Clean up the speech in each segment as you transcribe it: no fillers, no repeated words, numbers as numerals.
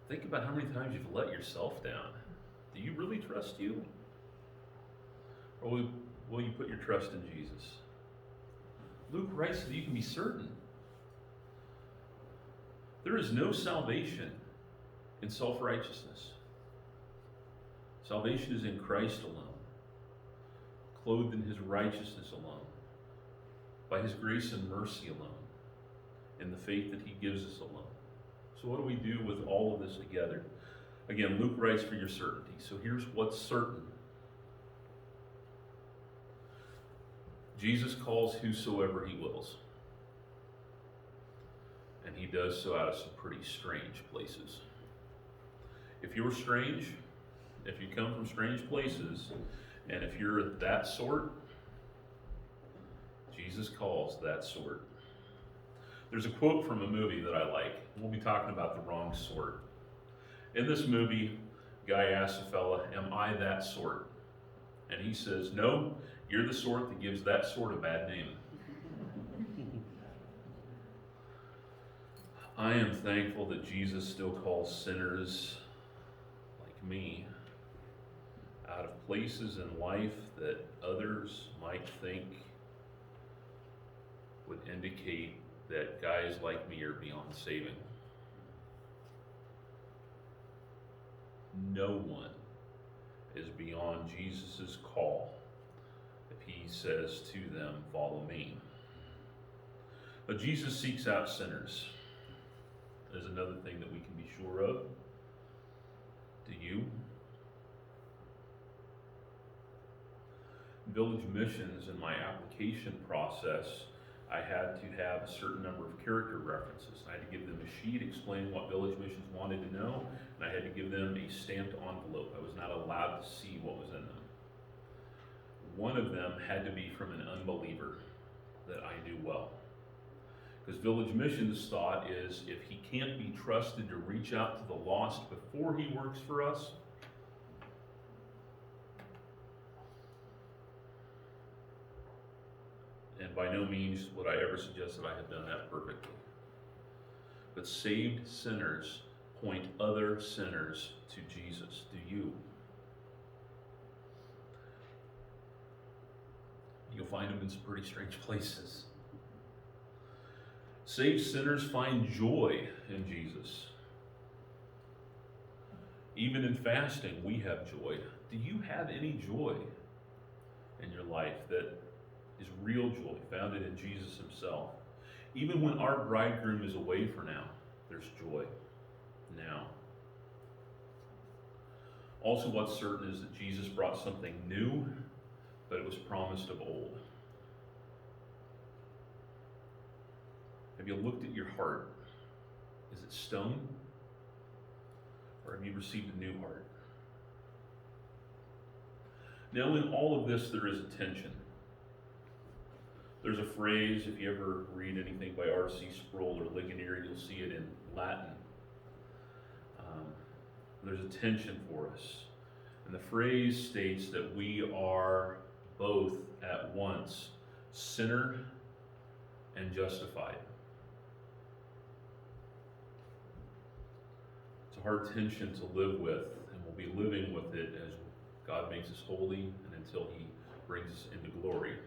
Think about how many times you've let yourself down. Do you really trust you? Or will you put your trust in Jesus? Luke writes that you can be certain. There is no salvation in self-righteousness. Salvation is in Christ alone, clothed in his righteousness alone, by his grace and mercy alone, in the faith that he gives us alone. So what do we do with all of this together? Again, Luke writes for your certainty. So here's what's certain. Jesus calls whosoever he wills. And he does so out of some pretty strange places. If you're strange, if you come from strange places, and if you're that sort, Jesus calls that sort. There's a quote from a movie that I like. We'll be talking about the wrong sort. In this movie, guy asks a fella, "Am I that sort?" And he says, "No, you're the sort that gives that sort a bad name." I am thankful that Jesus still calls sinners like me out of places in life that others might think would indicate that guys like me are beyond saving. No one is beyond Jesus' call if he says to them, "Follow me." But Jesus seeks out sinners. There's another thing that we can be sure of. Do you? Village missions, in my application process, I had to have a certain number of character references. I had to give them a sheet explaining what village missions wanted to know, and I had to give them a stamped envelope. I was not allowed to see what was in them. One of them had to be from an unbeliever that I knew well. Because village missions thought is, if he can't be trusted to reach out to the lost before he works for us, and by no means would I ever suggest that I have done that perfectly. But saved sinners point other sinners to Jesus. Do you? You'll find them in some pretty strange places. Saved sinners find joy in Jesus. Even in fasting, we have joy. Do you have any joy in your life that is real joy, founded in Jesus himself? Even when our bridegroom is away for now, there's joy now. Also, what's certain is that Jesus brought something new, but it was promised of old. Have you looked at your heart? Is it stone? Or have you received a new heart? Now, in all of this, there is a tension. There's a phrase, if you ever read anything by R.C. Sproul or Ligonier, you'll see it in Latin. There's a tension for us. And the phrase states that we are both at once sinner and justified. It's a hard tension to live with, and we'll be living with it as God makes us holy and until he brings us into glory.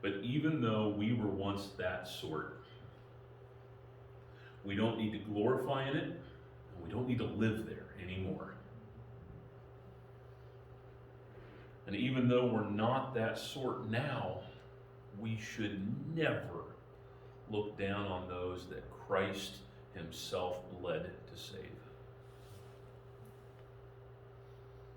But even though we were once that sort, we don't need to glorify in it, and we don't need to live there anymore. And even though we're not that sort now, we should never look down on those that Christ himself led to save.